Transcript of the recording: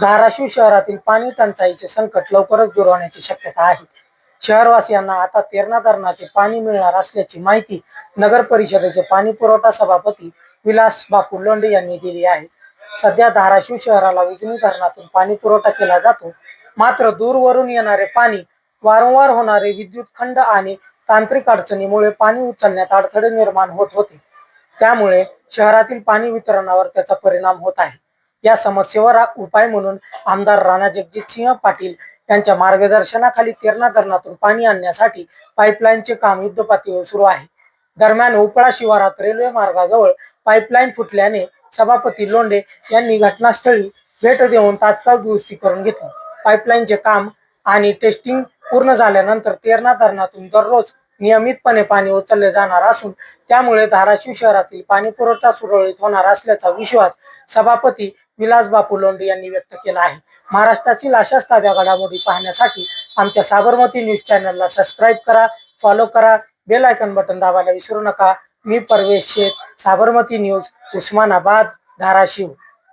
धाराशिव शहरातील पाणी टंचाईचे संकट लवकरच दूर होण्याची शक्यता आहे। शहरवासियांना आता तेरणा धरणाचे पाणी मिळणार असल्याची माहिती नगर परिषदेचे पाणी पुरवठा सभापती विलास बापू लोंढे यांनी दिली आहे। सध्या धाराशिव शहराला उजनी धरणातून पाणी पुरवठा केला जातो, मात्र दूरवरून येणारे पाणी, वारंवार होणारे विद्युत खंड आणि तांत्रिक अडचणीमुळे पाणी उचलण्यात अडथळे निर्माण होत होते। त्यामुळे शहरातील पाणी वितरणावर त्याचा परिणाम होत आहे। या समस्येवर उपाय म्हणून आमदार राणा जगजितसिंह पाटील यांच्या मार्गदर्शनाखाली तेरणा धरणातून पाणी आणण्यासाठी पाईपलाईनचे काम युद्धपातळीवर सुरू आहे। दरम्यान उपळा शिवारात रेल्वे मार्गाजवळ पाईपलाईन फुटल्याने सभापती लोंढे यांनी घटनास्थळी भेट देऊन तात्काळ दुरुस्ती करून घेतली। पाईपलाईनचे काम आणि टेस्टिंग पूर्ण झाल्यानंतर तेरणा धरणातून दररोज नियमितपणे पाणी उचलले जाणार असून त्यामुळे धाराशिव शहरातील पाणी पुरवठा सुरळीत होणार असल्याचा विश्वास सभापती विलास बापू लोंढे यांनी व्यक्त केला आहे। महाराष्ट्रातील अशाच ताज्या घडामोडी पाहण्यासाठी आमच्या साबरमती न्यूज चॅनलला सबस्क्राईब करा, फॉलो करा, बेल आयकॉन बटन दाबायला विसरू नका। मी परवेश शेख, साबरमती न्यूज, उस्मानाबाद, धाराशिव।